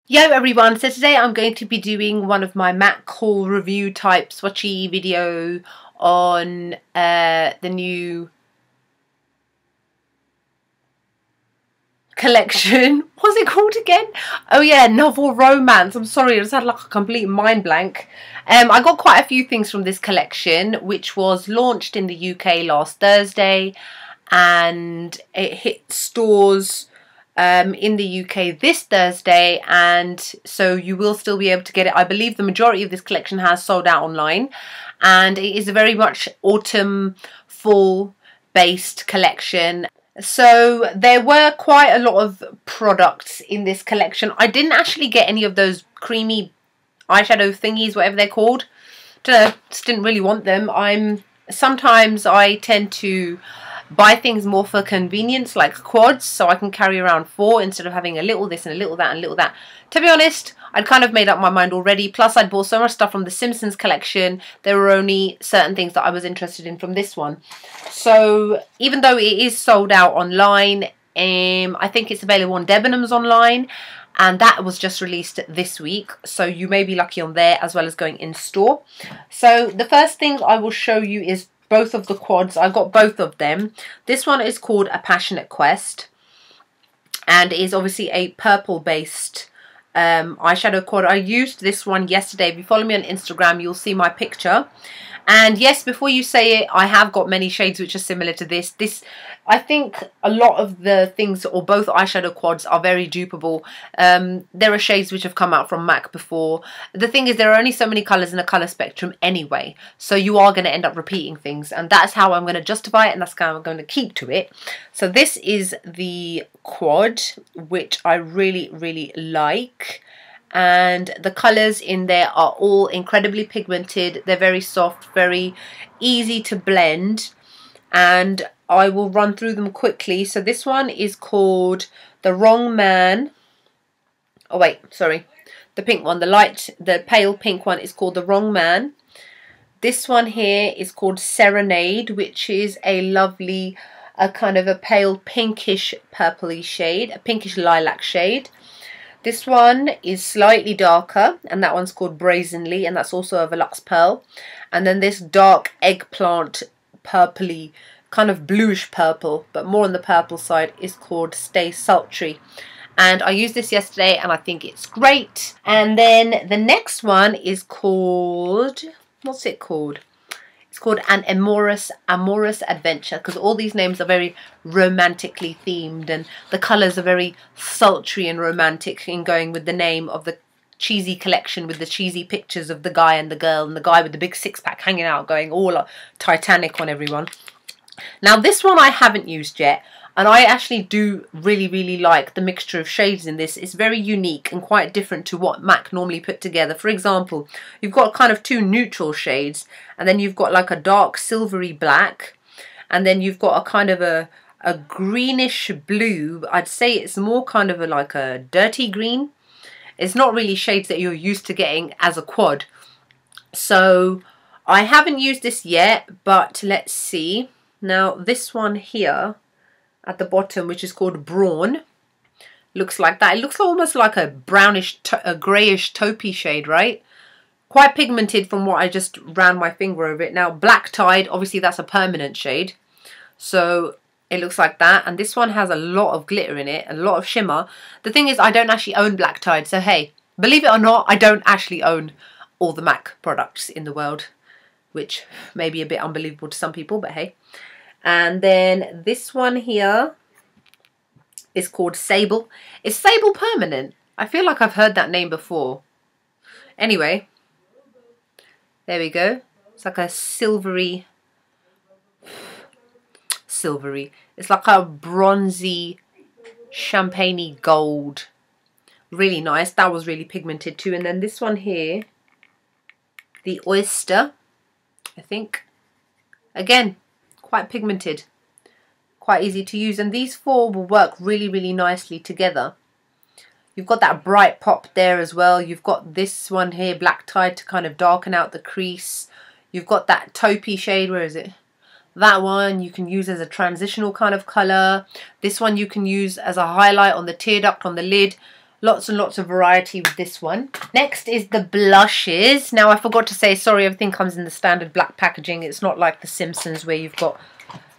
Yo everyone, so today I'm going to be doing one of my MAC haul review type swatchy video on the new collection. What's it called again? Oh yeah, novel romance. I'm sorry, I just had like a complete mind blank. I got quite a few things from this collection, which was launched in the UK last Thursday and it hit stores in the UK this Thursday, and so you will still be able to get it. I believe the majority of this collection has sold out online, and it is a very much autumn fall based collection. So there were quite a lot of products in this collection. I didn't actually get any of those creamy eyeshadow thingies, whatever they're called. Don't know, just didn't really want them. Sometimes I tend to buy things more for convenience, like quads, so I can carry around 4 instead of having a little this and a little that and a little that. To be honest, I'd kind of made up my mind already, plus I'd bought so much stuff from the Simpsons collection. There were only certain things that I was interested in from this one. So even though it is sold out online, I think it's available on Debenhams online, and that was just released this week, so you may be lucky on there as well as going in store. So the first thing I will show you is both of the quads. I got both of them. This one is called A Passionate Quest and is obviously a purple based eyeshadow quad. I used this one yesterday. If you follow me on Instagram, you'll see my picture. And yes, before you say it, I have got many shades which are similar to this. I think a lot of the things, or both eyeshadow quads, are very dupable. There are shades which have come out from MAC before. The thing is, there are only so many colours in a colour spectrum anyway, so you are going to end up repeating things, and that's how I'm going to justify it, and that's how I'm going to keep to it. So this is the quad, which I really, really like. And the colours in there are all incredibly pigmented. They're very soft, very easy to blend, and I will run through them quickly. So this one is called The Wrong Man. Oh wait, sorry, the pink one, the pale pink one is called The Wrong Man. This one here is called Serenade, which is a lovely kind of a pale pinkish purpley shade, a pinkish lilac shade. This one is slightly darker, and that one's called Brazenly, and that's also a Velux Pearl. And then this dark eggplant purpley, kind of bluish purple, but more on the purple side, is called Stay Sultry. And I used this yesterday, and I think it's great. And then the next one is called, what's it called? It's called An Amorous Adventure, because all these names are very romantically themed, and the colours are very sultry and romantic in going with the name of the cheesy collection, with the cheesy pictures of the guy and the girl, and the guy with the big six-pack hanging out going all Titanic on everyone. Now this one I haven't used yet, and I actually do really, really like the mixture of shades in this. It's very unique and quite different to what MAC normally put together. For example, you've got kind of 2 neutral shades, and then you've got like a dark silvery black, and then you've got a kind of a greenish blue. I'd say it's more kind of like a dirty green. It's not really shades that you're used to getting as a quad. So I haven't used this yet, but let's see. Now this one here at the bottom, which is called Brawn, looks like that. It looks almost like a brownish, a greyish taupey shade, right? Quite pigmented from what I just ran my finger over it. Now Black Tide, obviously that's a permanent shade, so it looks like that. And this one has a lot of glitter in it, a lot of shimmer. The thing is, I don't actually own Black Tide, so hey, believe it or not, I don't actually own all the MAC products in the world, which may be a bit unbelievable to some people, but hey. And then this one here is called Sable. Is Sable permanent? I feel like I've heard that name before. Anyway, there we go. It's like a silvery. It's like a bronzy, champagne-y gold. Really nice. That was really pigmented too. And then this one here, the Oyster, I think. Again, quite pigmented, quite easy to use, and these 4 will work really, really nicely together. You've got that bright pop there as well. You've got this one here, Black Tide, to kind of darken out the crease. You've got that taupey shade, where is it? That one you can use as a transitional kind of colour. This one you can use as a highlight on the tear duct on the lid. Lots and lots of variety with this one. Next is the blushes. Now, I forgot to say, sorry, everything comes in the standard black packaging. It's not like The Simpsons where you've got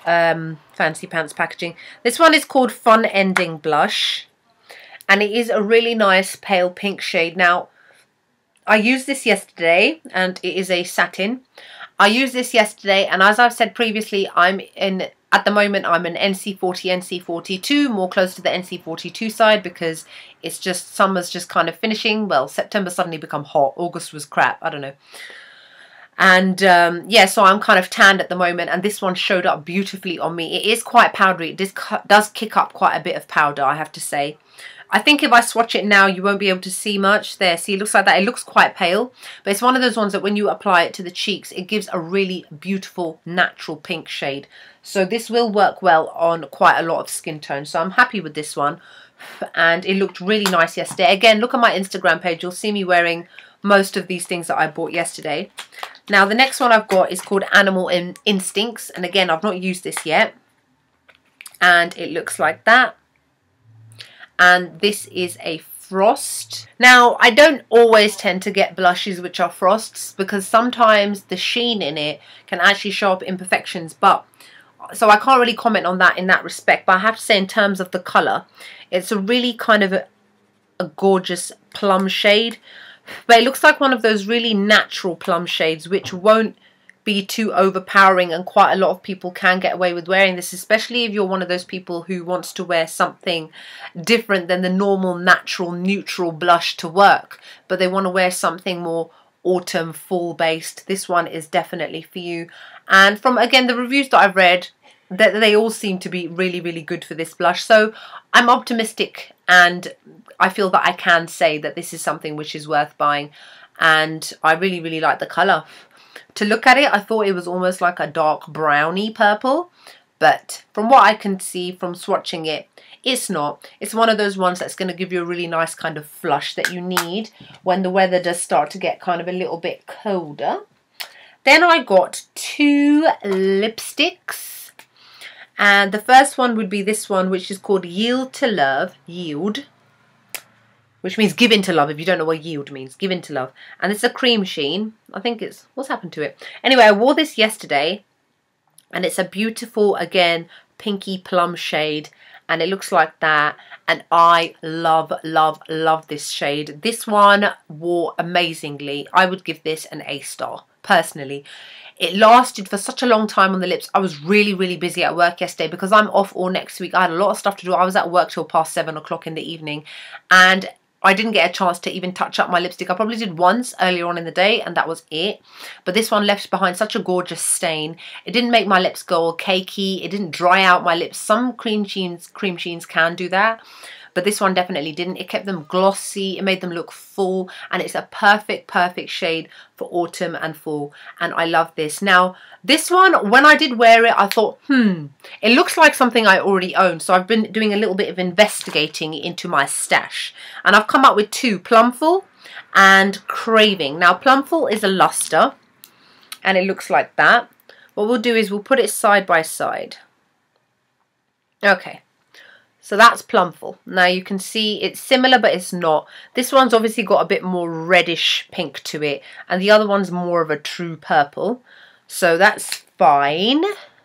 fancy pants packaging. This one is called Fun Ending Blush. And it is a really nice pale pink shade. Now, I used this yesterday and it is a satin. I used this yesterday, and as I've said previously, at the moment I'm an NC40, NC42, more close to the NC42 side because it's just, summer's just kind of finishing. Well, September suddenly become hot. August was crap. I don't know. And yeah, so I'm kind of tanned at the moment, and this one showed up beautifully on me. It is quite powdery. It does kick up quite a bit of powder, I have to say. I think if I swatch it now, you won't be able to see much. There, see, it looks like that. It looks quite pale, but it's one of those ones that when you apply it to the cheeks, it gives a really beautiful, natural pink shade. So this will work well on quite a lot of skin tone. So I'm happy with this one, and it looked really nice yesterday. Again, look at my Instagram page. You'll see me wearing most of these things that I bought yesterday. Now, the next one I've got is called Animal Instincts, and again, I've not used this yet, and it looks like that. And this is a frost. Now, I don't always tend to get blushes which are frosts because sometimes the sheen in it can actually show up imperfections, but so I can't really comment on that in that respect. But I have to say, in terms of the colour, it's a really kind of a gorgeous plum shade, but it looks like one of those really natural plum shades which won't be too overpowering, and quite a lot of people can get away with wearing this, especially if you're one of those people who wants to wear something different than the normal natural neutral blush to work, but they want to wear something more autumn fall based. This one is definitely for you. And from, again, the reviews that I've read, that they all seem to be really, really good for this blush. So I'm optimistic, and I feel that I can say that this is something which is worth buying, and I really, really like the colour. To look at it, I thought it was almost like a dark browny purple, but from what I can see from swatching it, it's not. It's one of those ones that's going to give you a really nice kind of flush that you need when the weather does start to get kind of a little bit colder. Then I got two lipsticks, and the first one would be this one, which is called Yield to Love, Yield, which means give in to love. If you don't know what yield means, give in to love. And it's a cream sheen. I think it's, what's happened to it? Anyway, I wore this yesterday, and it's a beautiful, again, pinky plum shade, and it looks like that. And I love, love, love this shade. This one wore amazingly. I would give this an A star, personally. It lasted for such a long time on the lips. I was really, really busy at work yesterday because I'm off all next week. I had a lot of stuff to do. I was at work till past 7 o'clock in the evening, and I didn't get a chance to even touch up my lipstick. I probably did once earlier on in the day, and that was it. But this one left behind such a gorgeous stain. It didn't make my lips go all cakey. It didn't dry out my lips. Some cream sheens can do that, but this one definitely didn't. It kept them glossy. It made them look full, and it's a perfect, perfect shade for autumn and fall, and I love this. Now, this one, when I did wear it, I thought, it looks like something I already own. So I've been doing a little bit of investigating into my stash, and I've come up with two, Plumful and Craving. Now, Plumful is a luster, and it looks like that. What we'll do is we'll put it side by side. Okay. So that's Plumful. Now you can see it's similar, but it's not. This one's obviously got a bit more reddish pink to it, and the other one's more of a true purple. So that's fine.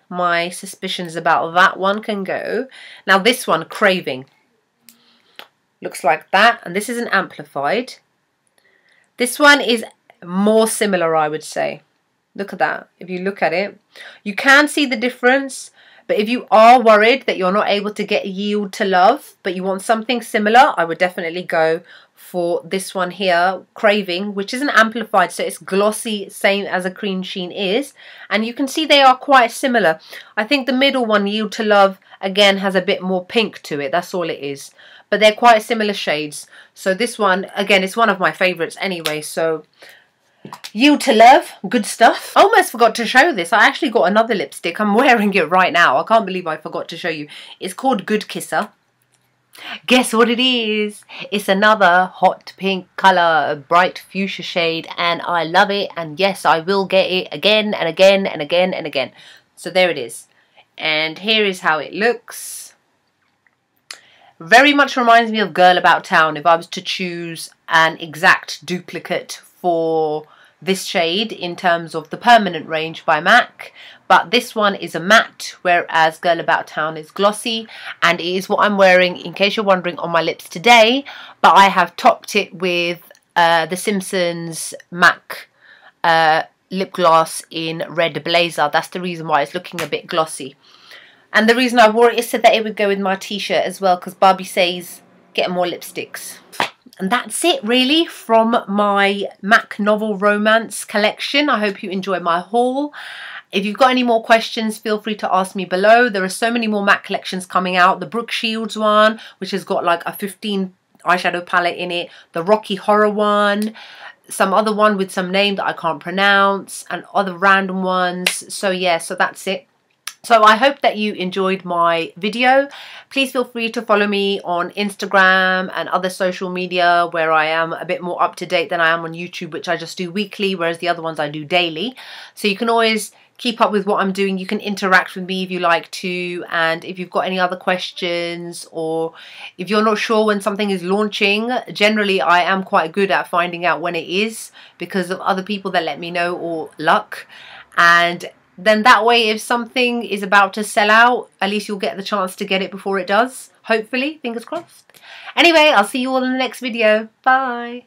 My suspicions about that one can go. Now this one, Craving, looks like that, and this is an amplified. This one is more similar, I would say. Look at that. If you look at it, you can see the difference. But if you are worried that you're not able to get Yield to Love, but you want something similar, I would definitely go for this one here, Craving, which is an amplified, so it's glossy, same as a cream sheen is. And you can see they are quite similar. I think the middle one, Yield to Love, again has a bit more pink to it. That's all it is. But they're quite similar shades. So this one, again, it's one of my favourites anyway, so Yield to Love, good stuff. I almost forgot to show this. I actually got another lipstick. I'm wearing it right now. I can't believe I forgot to show you. It's called Good Kisser. Guess what it is? It's another hot pink colour, a bright fuchsia shade, and I love it. And yes, I will get it again and again and again and again. So there it is. And here is how it looks. Very much reminds me of Girl About Town if I was to choose an exact duplicate for this shade in terms of the permanent range by MAC. But this one is a matte, whereas Girl About Town is glossy, and it is what I'm wearing, in case you're wondering, on my lips today. But I have topped it with the Simpsons MAC lip gloss in Red Blazer. That's the reason why it's looking a bit glossy. And the reason I wore it is so that it would go with my t-shirt as well, because Barbie says get more lipsticks. And that's it really from my MAC Novel Romance collection. I hope you enjoy my haul. If you've got any more questions, feel free to ask me below. There are so many more MAC collections coming out. The Brooke Shields one, which has got like a 15 eyeshadow palette in it. The Rocky Horror one. Some other one with some name that I can't pronounce. And other random ones. So yeah, so that's it. So I hope that you enjoyed my video. Please feel free to follow me on Instagram and other social media where I am a bit more up to date than I am on YouTube, which I just do weekly, whereas the other ones I do daily. So you can always keep up with what I'm doing. You can interact with me if you like to, and if you've got any other questions, or if you're not sure when something is launching, generally I am quite good at finding out when it is because of other people that let me know, or luck. And then that way, if something is about to sell out, at least you'll get the chance to get it before it does. Hopefully, fingers crossed. Anyway, I'll see you all in the next video. Bye.